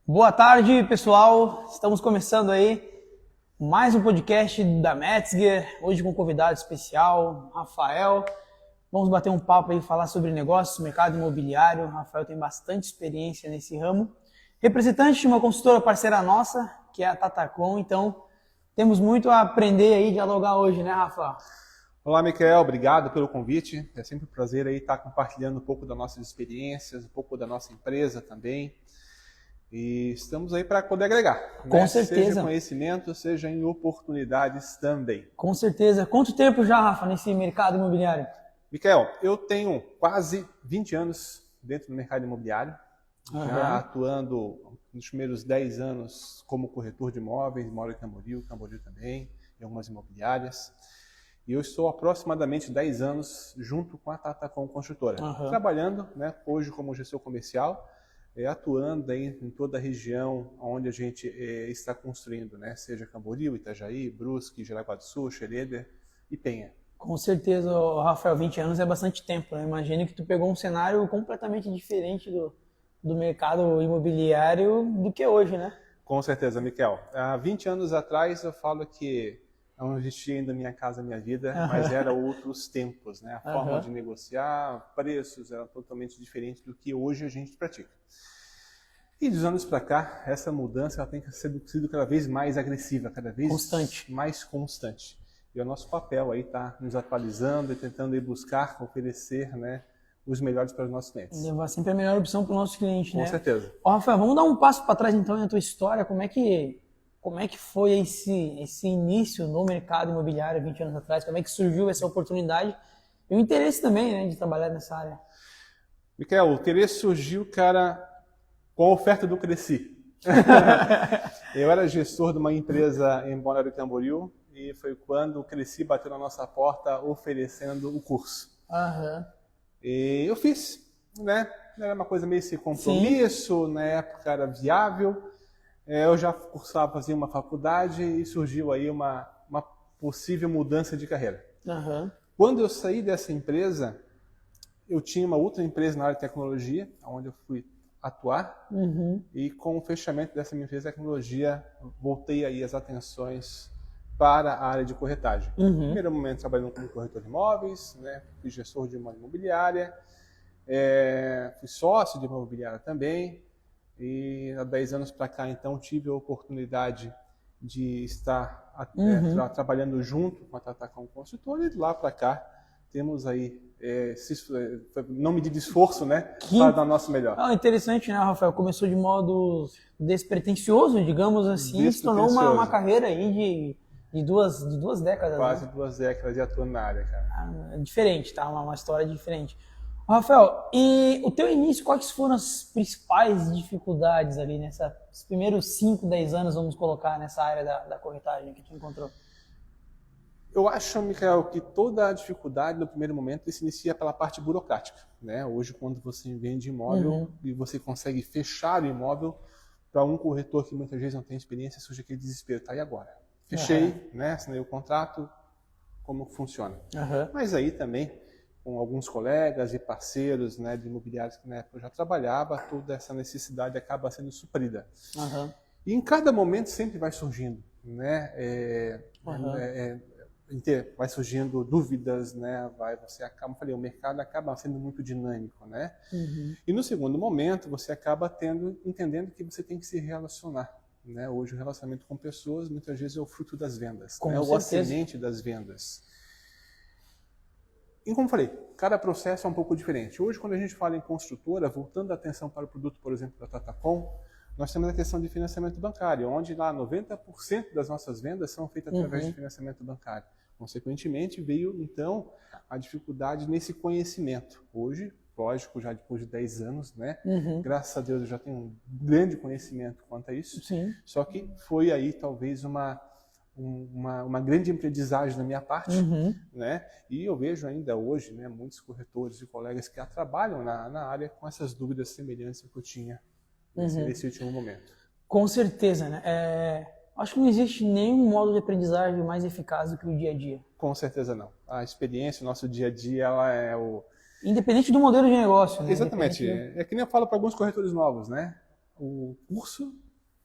Boa tarde, pessoal. Estamos começando aí mais um podcast da Metzger, hoje com um convidado especial, Rafael. Vamos bater um papo aí, falar sobre negócios, mercado imobiliário. O Rafael tem bastante experiência nesse ramo. Representante de uma consultora parceira nossa, que é a Tatacom, então temos muito a aprender aí, dialogar hoje, né, Rafa? Olá, Micael, obrigado pelo convite. É sempre um prazer aí estar compartilhando um pouco das nossas experiências, um pouco da nossa empresa também. E estamos aí para poder agregar. Com certeza. Seja em conhecimento, seja em oportunidades também. Com certeza. Quanto tempo já, Rafa, nesse mercado imobiliário? Micael, eu tenho quase 20 anos dentro do mercado imobiliário, já atuando nos primeiros 10 anos como corretor de imóveis, moro em Camboriú também, em algumas imobiliárias. E eu estou há aproximadamente 10 anos junto com a Tatacom Construtora, trabalhando, né, hoje como gestor comercial, atuando aí em toda a região onde a gente está construindo, né, seja Camboriú, Itajaí, Brusque, Jaraguá do Sul, Xereder e Penha. Com certeza, Rafael, 20 anos é bastante tempo, né? Imagino que tu pegou um cenário completamente diferente do mercado imobiliário do que hoje, né? Com certeza, Micael. Há 20 anos atrás eu falo que não existia ainda Minha Casa Minha Vida, mas eram outros tempos, né? A forma de negociar, preços eram totalmente diferentes do que hoje a gente pratica. E dos anos para cá, essa mudança ela tem sido cada vez mais agressiva, cada vez mais constante. E o nosso papel aí está nos atualizando e tentando ir buscar, oferecer, né, os melhores para os nossos clientes. Levar sempre a melhor opção para o nosso cliente, né? Com certeza. Ó, Rafael, vamos dar um passo para trás então na tua história. Como é que foi esse início no mercado imobiliário 20 anos atrás? Como é que surgiu essa oportunidade e o interesse também, né, de trabalhar nessa área? Micael, o interesse surgiu, cara, com a oferta do Cresci. Eu era gestor de uma empresa em Balneário Camboriú e foi quando o Cresci bateu na nossa porta oferecendo o curso. E eu fiz, né? Era uma coisa meio sem compromisso, na época era viável. Eu já cursava, fazia uma faculdade e surgiu aí uma possível mudança de carreira. Quando eu saí dessa empresa, eu tinha uma outra empresa na área de tecnologia, onde eu fui atuar, e com o fechamento dessa minha empresa de tecnologia, voltei aí as atenções para a área de corretagem. No primeiro momento, trabalhando como corretor de imóveis, né, fui gestor de uma imobiliária, fui sócio de uma imobiliária também, e há 10 anos para cá, então, tive a oportunidade de estar trabalhando junto com a Tatacom Construtora, e de lá para cá temos aí, não medido esforço, né, para dar o nosso melhor. Interessante, né, Rafael? Começou de modo despretensioso, digamos assim, e se tornou uma carreira aí de duas décadas. Quase, né? 2 décadas de atuando na área, cara. Diferente, tá? Uma história diferente. Rafael, e o teu início, quais foram as principais dificuldades ali nesses primeiros 5, 10 anos, vamos colocar, nessa área da corretagem que tu encontrou? Eu acho, Micael, que toda a dificuldade no primeiro momento se inicia pela parte burocrática, né? Hoje, quando você vende imóvel e você consegue fechar o imóvel, para um corretor que muitas vezes não tem experiência, surge aquele desespero. Tá, e agora? Fechei, né? Assinei o contrato, como funciona? Mas aí também, com alguns colegas e parceiros, né, de imobiliários que na época eu já trabalhava, toda essa necessidade acaba sendo suprida. E em cada momento sempre vai surgindo, né? Vai surgindo dúvidas, né? O mercado acaba sendo muito dinâmico, né? E no segundo momento você acaba entendendo que você tem que se relacionar, né? Hoje o relacionamento com pessoas muitas vezes é o fruto das vendas, né? Ou a semente das vendas. E como falei, cada processo é um pouco diferente. Hoje, quando a gente fala em construtora, voltando a atenção para o produto, por exemplo, da Tatacom, nós temos a questão de financiamento bancário, onde lá 90% das nossas vendas são feitas através de financiamento bancário. Consequentemente, veio, então, a dificuldade nesse conhecimento. Hoje, lógico, já depois de 10 anos, né? Graças a Deus eu já tenho um grande conhecimento quanto a isso. Só que foi aí, talvez, uma grande aprendizagem da minha parte, né? E eu vejo ainda hoje, né, muitos corretores e colegas que trabalham na área com essas dúvidas semelhantes que eu tinha nesse último momento. Com certeza, né? Acho que não existe nenhum modo de aprendizagem mais eficaz do que o dia a dia. Com certeza não. A experiência, o nosso dia a dia, ela é o... Independente do modelo de negócio, né? Exatamente. É que nem eu falo para alguns corretores novos, né? O curso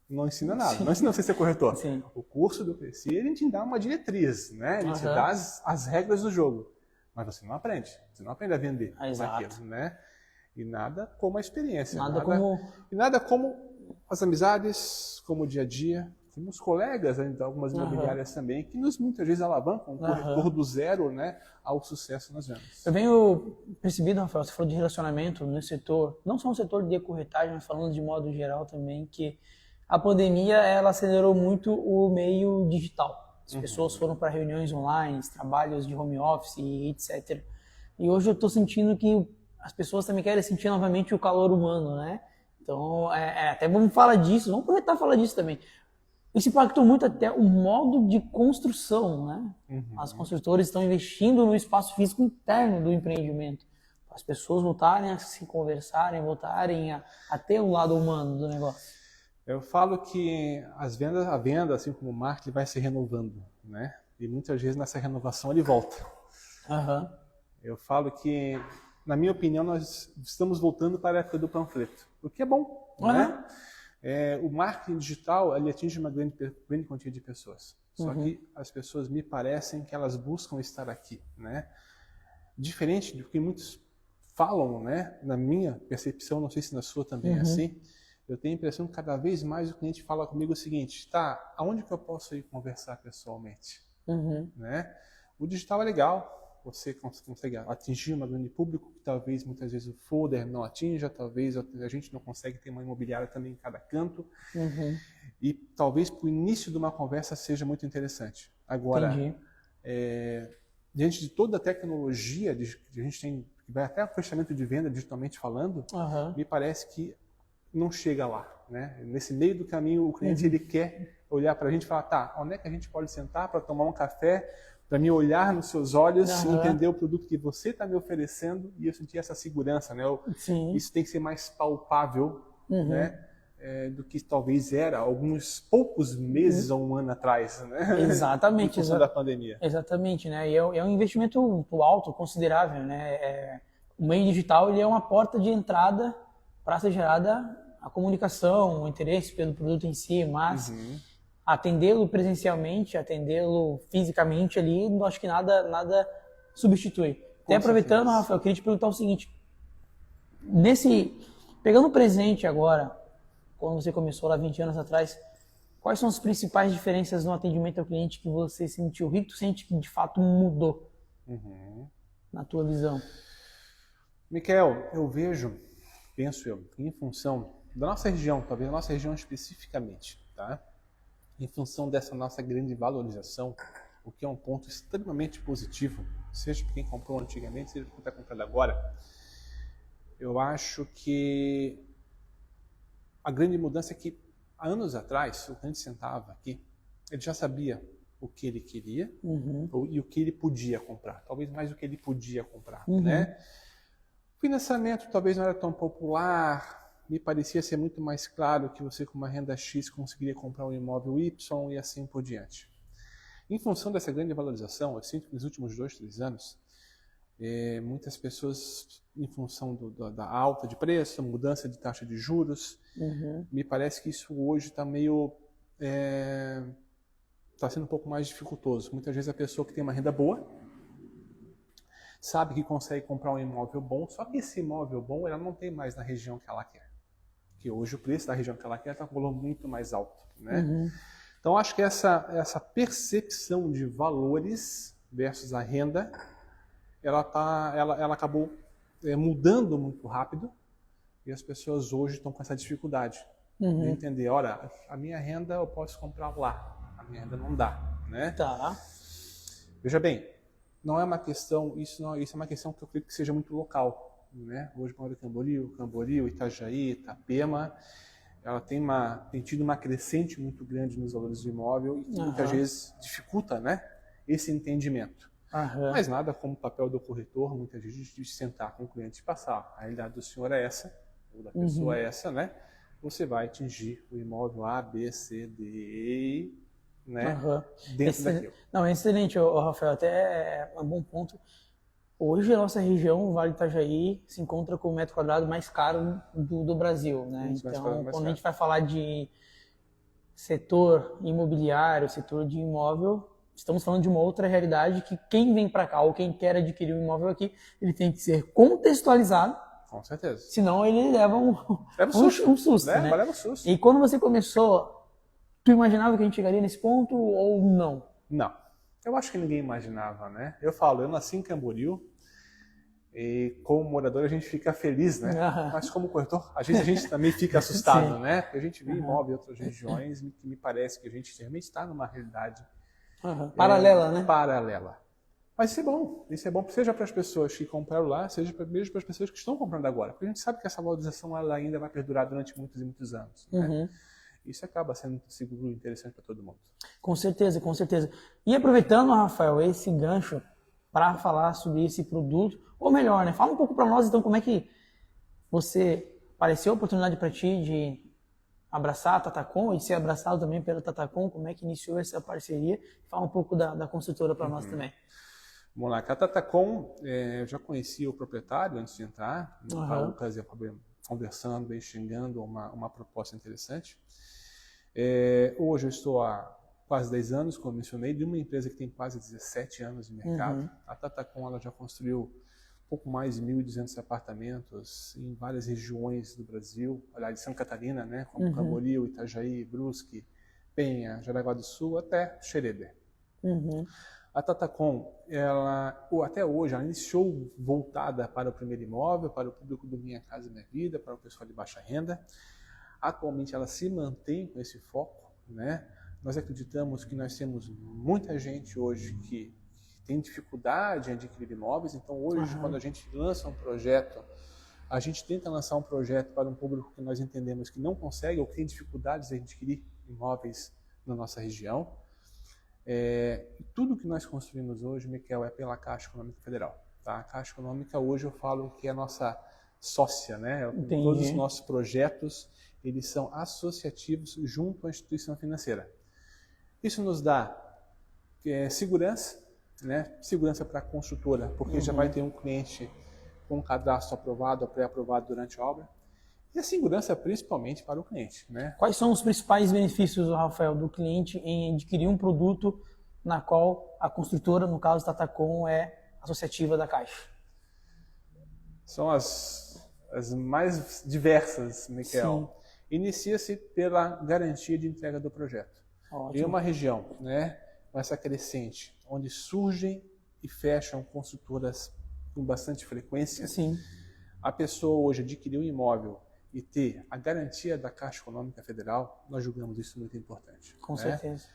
não ensina nada, não ensina você a ser corretor. Sim. O curso do Cresci, ele te dá uma diretriz, né? Ele te dá as regras do jogo. Mas você não aprende a vender aquilo, né? E nada como a experiência. Nada como as amizades, como o dia a dia, como os colegas, né, de algumas imobiliárias também, que nos muitas vezes alavancam o corretor do zero, né, ao sucesso nas vendas. Eu venho percebido, Rafael, você falou de relacionamento no setor, não só no setor de corretagem, mas falando de modo geral também, que a pandemia ela acelerou muito o meio digital. As pessoas foram para reuniões online, trabalhos de home office, etc. E hoje eu estou sentindo que as pessoas também querem sentir novamente o calor humano, né? Então, até vamos falar disso, vamos aproveitar e falar disso também. Isso impactou muito até o modo de construção, né? As construtoras estão investindo no espaço físico interno do empreendimento. Para as pessoas voltarem a se conversarem, voltarem a ter o lado humano do negócio. Eu falo que a venda, assim como o marketing, vai se renovando, né? E muitas vezes nessa renovação ele volta. Eu falo que, na minha opinião, nós estamos voltando para a época do panfleto, o que é bom, né? O marketing digital ele atinge uma grande quantia de pessoas. Só que as pessoas me parecem que elas buscam estar aqui, né? Diferente do que muitos falam, né? Na minha percepção, não sei se na sua também é assim, eu tenho a impressão que cada vez mais o cliente fala comigo o seguinte: tá, aonde que eu posso ir conversar pessoalmente? Né? O digital é legal. Você consegue atingir um grande público que talvez muitas vezes o folder não atinja, talvez a gente não consegue ter uma imobiliária também em cada canto. E talvez para o início de uma conversa seja muito interessante. Agora, diante de toda a tecnologia que a gente tem, que vai até o fechamento de venda digitalmente falando, me parece que não chega lá, né? Nesse meio do caminho, o cliente ele quer olhar para a gente e falar: tá, onde é que a gente pode sentar para tomar um café, para me olhar nos seus olhos e entender o produto que você está me oferecendo e eu sentir essa segurança, né? Isso tem que ser mais palpável, né? Do que talvez era alguns poucos meses ou um ano atrás, né? Exatamente. Em função da pandemia. Exatamente, né? E é um investimento alto, considerável, né? O meio digital ele é uma porta de entrada para ser gerada a comunicação, o interesse pelo produto em si, mas atendê-lo presencialmente, atendê-lo fisicamente ali, não acho que nada substitui. Até aproveitando, Rafael, eu queria te perguntar o seguinte: pegando o presente agora, quando você começou lá 20 anos atrás, quais são as principais diferenças no atendimento ao cliente que você sentiu? O que tu sente que de fato mudou na tua visão? Miquel, penso eu, em função da nossa região, talvez da nossa região especificamente, tá? Em função dessa nossa grande valorização, o que é um ponto extremamente positivo, seja para quem comprou antigamente, seja para quem está comprando agora, eu acho que a grande mudança é que, há anos atrás, o cliente sentava aqui, ele já sabia o que ele queria e o que ele podia comprar, talvez mais o que ele podia comprar, né? O financiamento talvez não era tão popular, me parecia ser muito mais claro que você com uma renda X conseguiria comprar um imóvel Y e assim por diante. Em função dessa grande valorização, eu sinto que nos últimos 2, 3 anos, muitas pessoas, em função da alta de preço, mudança de taxa de juros, me parece que isso hoje está meio... está sendo um pouco mais dificultoso. Muitas vezes a pessoa que tem uma renda boa, sabe que consegue comprar um imóvel bom, só que esse imóvel bom ela não tem mais na região que ela quer. Porque hoje o preço da região que ela quer está com um valor muito mais alto, né? Então acho que essa percepção de valores versus a renda, ela acabou mudando muito rápido e as pessoas hoje estão com essa dificuldade de entender, olha, a minha renda eu posso comprar lá, a minha renda não dá, né? Tá. Veja bem, não é uma questão, isso é uma questão que eu creio que seja muito local, né? Hoje, Camboriú, Itajaí, Itapema, ela tem tido uma crescente muito grande nos valores do imóvel e que muitas vezes dificulta, né, esse entendimento. Mas nada como o papel do corretor, muitas vezes, de sentar com o cliente e passar. A realidade do senhor é essa, ou da pessoa é essa, né? Você vai atingir o imóvel A, B, C, D, E, né? Dentro daquilo. Não, é excelente, Rafael, até é um bom ponto. Hoje a nossa região, o Vale do Itajaí, se encontra com o metro quadrado mais caro do Brasil, né? Um dos mais Então, mais quando a gente caros. vai falar de setor imobiliário, setor de imóvel, estamos falando de uma outra realidade que quem vem para cá ou quem quer adquirir um imóvel aqui, ele tem que ser contextualizado, Com certeza. senão ele leva Leva um susto, né? Leva um susto. E quando você começou, tu imaginava que a gente chegaria nesse ponto ou não? Não. Eu acho que ninguém imaginava, né? Eu nasci em Camboriú e como morador a gente fica feliz, né? Mas como corretor, a gente também fica assustado, né? Porque a gente vê imóvel em outras regiões que me parece que a gente realmente está numa realidade paralela, né? Paralela. Mas isso é bom seja para as pessoas que compraram lá, seja mesmo para as pessoas que estão comprando agora. Porque a gente sabe que essa valorização ela ainda vai perdurar durante muitos e muitos anos, né? Isso acaba sendo seguro e interessante para todo mundo. Com certeza, com certeza. E aproveitando, Rafael, esse gancho para falar sobre esse produto, ou melhor, né? Fala um pouco para nós, então, como é que você apareceu a oportunidade para ti de abraçar a Tatacom e de ser abraçado também pela Tatacom, como é que iniciou essa parceria? Fala um pouco da construtora para nós também. Vamos lá, a Tatacom, eu já conhecia o proprietário antes de entrar, na ocasião, conversando, enxergando uma proposta interessante. Hoje eu estou há quase 10 anos, como mencionei, de uma empresa que tem quase 17 anos de mercado. A Tatacom ela já construiu pouco mais de 1.200 apartamentos em várias regiões do Brasil, aliás, de Santa Catarina, né, como Camboriú, Itajaí, Brusque, Penha, Jaraguá do Sul, até Xereder. A Tatacom, até hoje, ela iniciou voltada para o primeiro imóvel, para o público do Minha Casa Minha Vida, para o pessoal de baixa renda. Atualmente ela se mantém com esse foco, né? Nós acreditamos que nós temos muita gente hoje que tem dificuldade em adquirir imóveis, então hoje quando a gente lança um projeto, a gente tenta lançar um projeto para um público que nós entendemos que não consegue ou tem dificuldades em adquirir imóveis na nossa região. Tudo que nós construímos hoje, Miquel, é pela Caixa Econômica Federal. Tá? A Caixa Econômica hoje eu falo que é a nossa sócia, né? Todos os nossos projetos eles são associativos junto à instituição financeira. Isso nos dá segurança, né? Segurança para a construtora, porque já vai ter um cliente com um cadastro aprovado ou pré-aprovado durante a obra. E a segurança principalmente para o cliente, né? Quais são os principais benefícios, Rafael, do cliente em adquirir um produto na qual a construtora, no caso Tatacom, é associativa da Caixa? São as mais diversas, Miquel. Sim. Inicia-se pela garantia de entrega do projeto. Ótimo. Em uma região, né, com essa crescente, onde surgem e fecham construtoras com bastante frequência, Sim. a pessoa hoje adquirir um imóvel e ter a garantia da Caixa Econômica Federal, nós julgamos isso muito importante. Com certeza.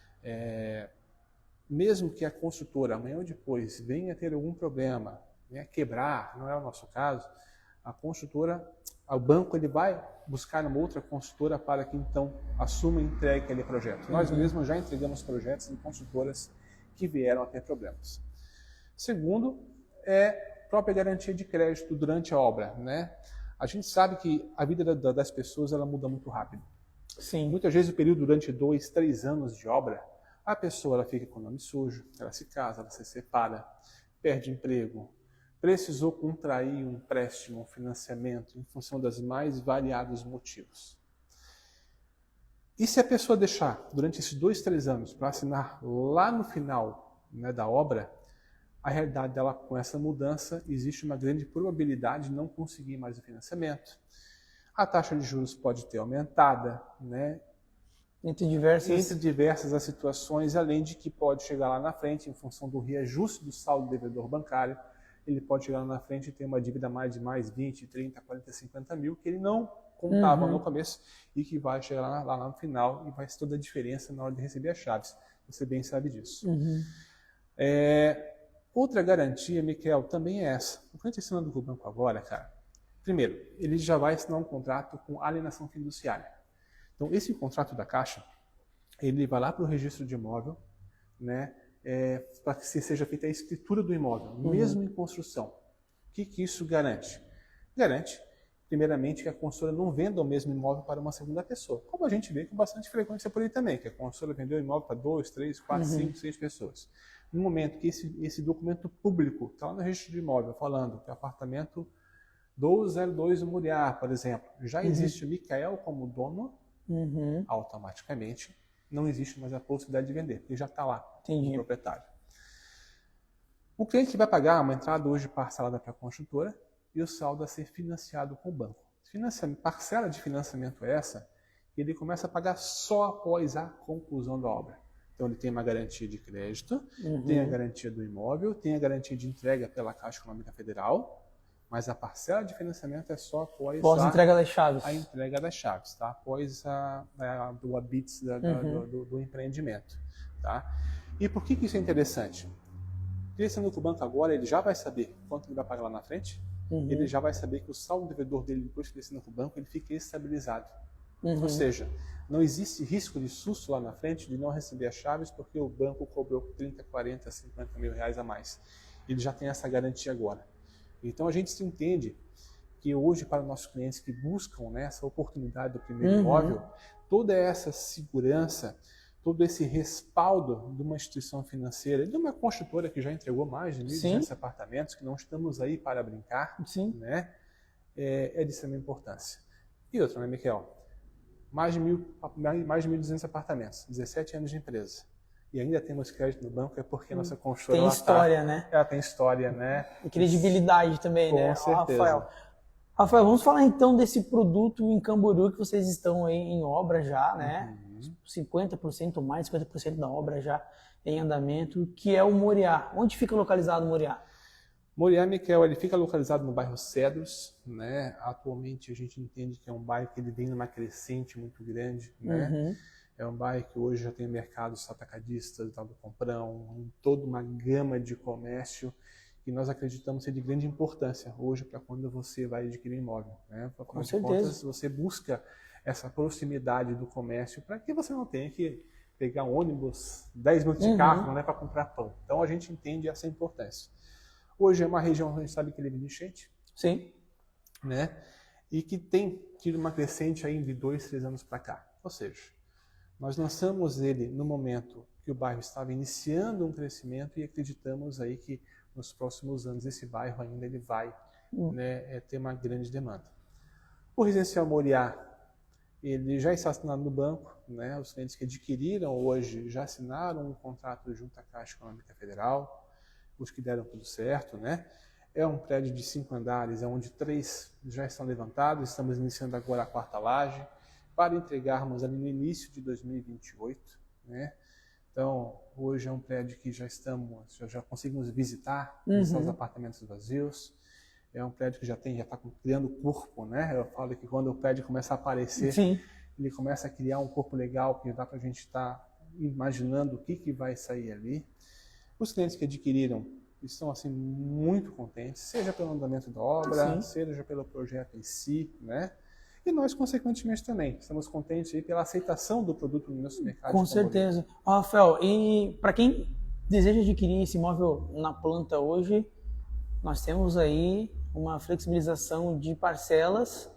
Mesmo que a construtora amanhã ou depois venha a ter algum problema, venha quebrar, não é o nosso caso, a construtora, o banco ele vai buscar uma outra construtora para que então assuma e entregue aquele projeto. Nós mesmos já entregamos projetos de construtoras que vieram a ter problemas. Segundo, é a própria garantia de crédito durante a obra, né? A gente sabe que a vida das pessoas ela muda muito rápido. Sim. Muitas vezes o período durante 2, 3 anos de obra, a pessoa ela fica com o nome sujo, ela se casa, ela se separa, perde emprego, precisou contrair um empréstimo, um financiamento, em função das mais variados motivos. E se a pessoa deixar durante esses 2, 3 anos para assinar lá no final, né, da obra, a realidade dela com essa mudança, existe uma grande probabilidade de não conseguir mais o financiamento. A taxa de juros pode ter aumentada, né? Entre diversas as situações, além de que pode chegar lá na frente, em função do reajuste do saldo devedor bancário, ele pode chegar lá na frente e ter uma dívida de mais 20, 30, 40, 50 mil, que ele não contava no começo e que vai chegar lá no final e vai ser toda a diferença na hora de receber as chaves. Você bem sabe disso. Outra garantia, Miquel, também é essa. O cliente assinando com o banco agora, cara, primeiro, ele já vai assinar um contrato com alienação fiduciária. Então, esse contrato da Caixa, ele vai lá para o registro de imóvel, né, para que seja feita a escritura do imóvel, mesmo em construção. O que isso garante? Garante primeiramente, que a construtora não venda o mesmo imóvel para uma segunda pessoa. Como a gente vê com bastante frequência por aí também, que a construtora vendeu o imóvel para 2, 3, 4, 5, 6 pessoas. No momento que esse documento público está lá no registro de imóvel, falando que o apartamento 202 do Muriá, por exemplo, já existe o Micael como dono, automaticamente não existe mais a possibilidade de vender, porque já está lá o proprietário. O cliente vai pagar uma entrada hoje parcelada para a construtora e o saldo a ser financiado com o banco. Parcela de financiamento essa, ele começa a pagar só após a conclusão da obra. Então ele tem uma garantia de crédito, tem a garantia do imóvel, tem a garantia de entrega pela Caixa Econômica Federal, mas a parcela de financiamento é só após a entrega das chaves. A entrega das chaves, tá? Após o habite do empreendimento. Tá? E por que isso é interessante? Porque sendo que o banco agora ele já vai saber quanto ele vai pagar lá na frente, ele já vai saber que o saldo devedor dele, depois que ele assina com o banco, ele fica estabilizado. Ou seja, não existe risco de susto lá na frente de não receber as chaves porque o banco cobrou 30, 40, 50 mil reais a mais. Ele já tem essa garantia agora. Então a gente se entende que hoje para nossos clientes que buscam, né, essa oportunidade do primeiro imóvel, toda essa segurança, todo esse respaldo de uma instituição financeira, de uma construtora que já entregou mais de 1.200 apartamentos, que não estamos aí para brincar, né, é de extrema importância. E outra, né, Miquel? Mais de 1.200 apartamentos, 17 anos de empresa. E ainda temos crédito no banco, é porque a nossa construtora... Tem história, né? Ela tem história, né? E credibilidade também, né? Com certeza. Rafael, vamos falar então desse produto em Camboriú que vocês estão aí em obra já, né? 50% ou mais, 50% da obra já em andamento, que é o Moriá. Onde fica localizado o Moriá? Moriá, Miquel, ele fica localizado no bairro Cedros, né? Atualmente a gente entende que é um bairro que ele vem numa crescente muito grande, né? É um bairro que hoje já tem mercados atacadistas, tal do Comprão, toda uma gama de comércio que nós acreditamos ser de grande importância hoje para quando você vai adquirir imóvel, né? Com certeza. Você busca essa proximidade do comércio para que você não tenha que pegar um ônibus, 10 minutos de carro, né, para comprar pão. Então a gente entende essa importância. Hoje é uma região que a gente sabe que ele vive de enchente. Sim. Né? E que tem tido uma crescente aí de 2, 3 anos para cá. Ou seja, nós lançamos ele no momento que o bairro estava iniciando um crescimento e acreditamos aí que nos próximos anos esse bairro ainda ele vai ter uma grande demanda. O Residencial Moriá, ele já está assinado no banco, né? Os clientes que adquiriram hoje já assinaram um contrato junto à Caixa Econômica Federal, os que deram tudo certo, né? É um prédio de 5 andares, onde 3 já estão levantados, estamos iniciando agora a 4ª laje, para entregarmos ali no início de 2028, né? Então, hoje é um prédio que já conseguimos visitar os apartamentos vazios. É um prédio que já está criando corpo, né? Eu falo que quando o prédio começa a aparecer, ele começa a criar um corpo legal, que dá para a gente estar imaginando o que vai sair ali. Os clientes que adquiriram estão assim muito contentes, seja pelo andamento da obra, seja pelo projeto em si, né? E nós, consequentemente, também estamos contentes aí pela aceitação do produto no nosso mercado. Com certeza. Rafael, e para quem deseja adquirir esse imóvel na planta hoje, nós temos aí uma flexibilização de parcelas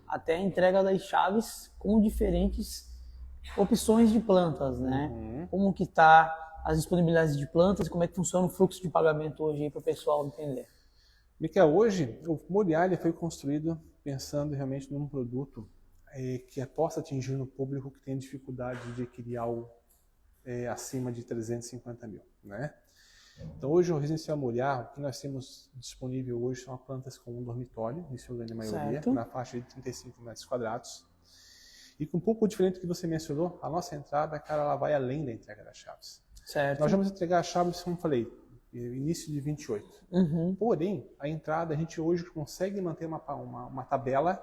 até a entrega das chaves com diferentes opções de plantas, né? Como que está as disponibilidades de plantas e como é que funciona o fluxo de pagamento hoje para o pessoal entender? Miquel, hoje o Moriá foi construído pensando realmente num produto que possa atingir um público que tem dificuldade de adquirir algo acima de 350 mil, né? Então hoje o Residencial Moriá, o que nós temos disponível hoje são plantas com um dormitório, em sua grande maioria, na faixa de 35 metros quadrados. E com um pouco diferente do que você mencionou, a nossa entrada, cara, ela vai além da entrega das chaves. Certo. Nós vamos entregar as chaves, como eu falei, início de 28. Porém, a entrada, a gente hoje consegue manter uma tabela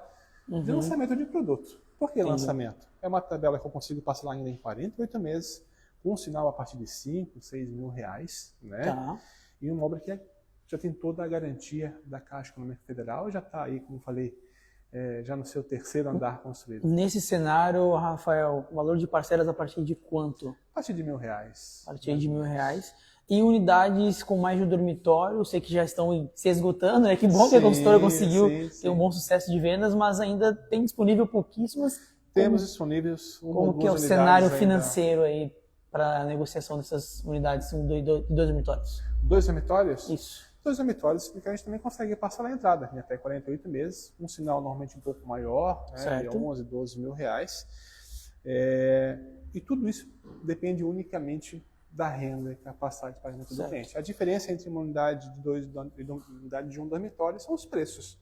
de lançamento de produto. Por que lançamento? É uma tabela que eu consigo parcelar ainda em 48 meses, com um sinal a partir de 5, 6 mil reais, né? E uma obra que já tem toda a garantia da Caixa Econômica Federal, já está aí, como eu falei, já no seu 3º andar construído. Nesse cenário, Rafael, o valor de parcelas a partir de quanto? A partir de R$1.000. A partir de R$1.000. E unidades com mais de um dormitório, sei que já estão se esgotando, né? Que bom que a consultora conseguiu ter um bom sucesso de vendas, mas ainda tem disponível pouquíssimas. Temos disponíveis como que é o cenário financeiro aí para a negociação dessas unidades de dois dormitórios? 2 dormitórios? Isso. 2 dormitórios, porque a gente também consegue passar a entrada em até 48 meses, um sinal normalmente um pouco maior, né, de 11, 12 mil reais. E tudo isso depende unicamente da renda e capacidade de pagamento do cliente. A diferença entre uma unidade de 2 e uma unidade de 1 dormitório são os preços.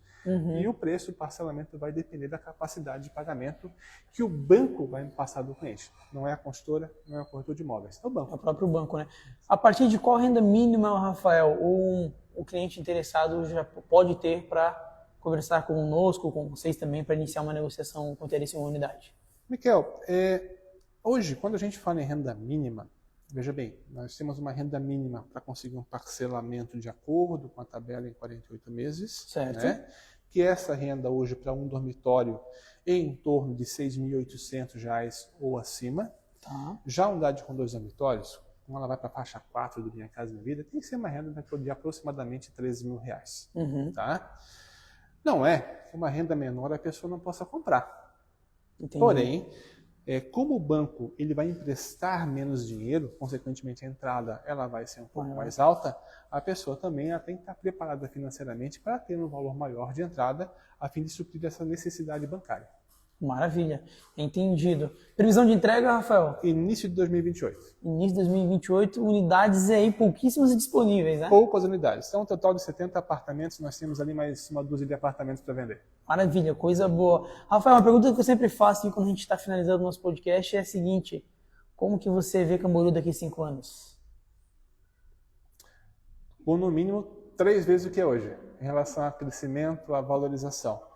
E o preço do parcelamento vai depender da capacidade de pagamento que o banco vai passar do cliente. Não é a consultora, não é o corretor de imóveis, é o banco. É o próprio banco, né? A partir de qual renda mínima, Rafael, o cliente interessado já pode ter para conversar conosco, com vocês também, para iniciar uma negociação com interesse em uma unidade? Miquel, hoje, quando a gente fala em renda mínima, veja bem, nós temos uma renda mínima para conseguir um parcelamento de acordo com a tabela em 48 meses. Certo. Né? Que essa renda hoje para um dormitório é em torno de R$ 6.800 ou acima. Tá. Já a unidade com 2 dormitórios, como ela vai para a faixa 4 do Minha Casa Minha Vida, tem que ser uma renda de aproximadamente R$ 13 mil. Tá? Não é que uma renda menor a pessoa não possa comprar. Entendi. Porém, como o banco ele vai emprestar menos dinheiro, consequentemente a entrada ela vai ser um pouco mais alta, a pessoa também ela tem que estar preparada financeiramente para ter um valor maior de entrada a fim de suprir essa necessidade bancária. Maravilha, entendido. Previsão de entrega, Rafael? Início de 2028. Início de 2028, unidades aí pouquíssimas disponíveis, né? Poucas unidades. Então, um total de 70 apartamentos, nós temos ali mais uma dúzia de apartamentos para vender. Maravilha, coisa boa. Rafael, uma pergunta que eu sempre faço quando a gente está finalizando o nosso podcast é a seguinte: como que você vê Camboriú daqui a 5 anos? Ou no mínimo 3 vezes o que é hoje, em relação a crescimento, a valorização.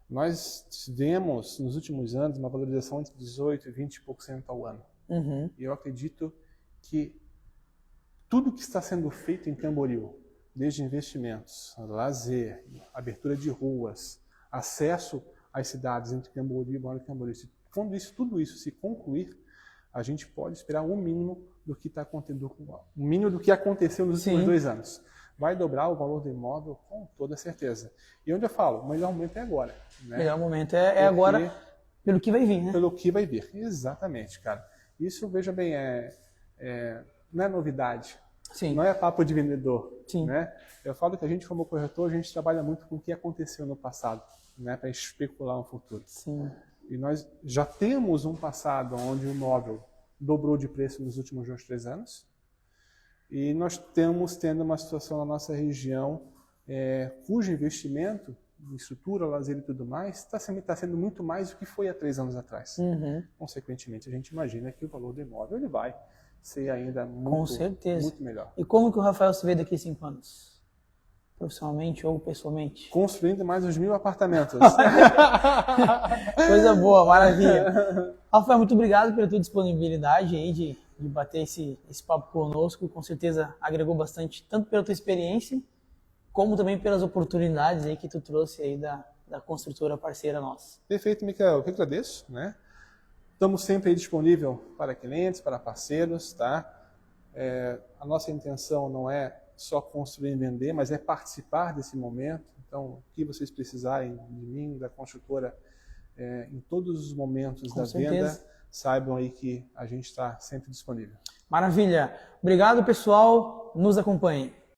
Nós tivemos, nos últimos anos, uma valorização entre 18% e 20% ao ano. E eu acredito que tudo que está sendo feito em Camboriú, desde investimentos, lazer, abertura de ruas, acesso às cidades entre Camboriú e Balneário Camboriú, quando tudo isso se concluir, a gente pode esperar o mínimo do que está acontecendo, o mínimo do que aconteceu nos últimos 2 anos. Vai dobrar o valor do imóvel com toda certeza. E onde eu falo, o melhor momento é agora. Né? O melhor momento é agora, pelo que vai vir, né? Pelo que vai vir, exatamente, cara. Isso, veja bem, não é novidade. Sim. Não é papo de vendedor. Sim. Né? Eu falo que a gente, como corretor, a gente trabalha muito com o que aconteceu no passado, né? Para especular um futuro. Sim. E nós já temos um passado onde o imóvel dobrou de preço nos últimos 2, 3 anos. E nós estamos tendo uma situação na nossa região cujo investimento em estrutura, lazer e tudo mais está sendo muito mais do que foi há 3 anos atrás. Consequentemente, a gente imagina que o valor do imóvel ele vai ser ainda muito melhor. E como que o Rafael se vê daqui a 5 anos? Profissionalmente ou pessoalmente? Construindo mais uns 1.000 apartamentos. Coisa boa, maravilha. Rafael, muito obrigado pela tua disponibilidade aí de bater esse papo conosco. Com certeza agregou bastante, tanto pela tua experiência, como também pelas oportunidades aí que tu trouxe aí da construtora parceira nossa. Perfeito, Miquel. Eu que agradeço, né? Estamos sempre aí disponível para clientes, para parceiros, tá? A nossa intenção não é só construir e vender, mas é participar desse momento. Então, o que vocês precisarem de mim, da construtora, em todos os momentos da venda, saibam aí que a gente está sempre disponível. Maravilha. Obrigado, pessoal. Nos acompanhem.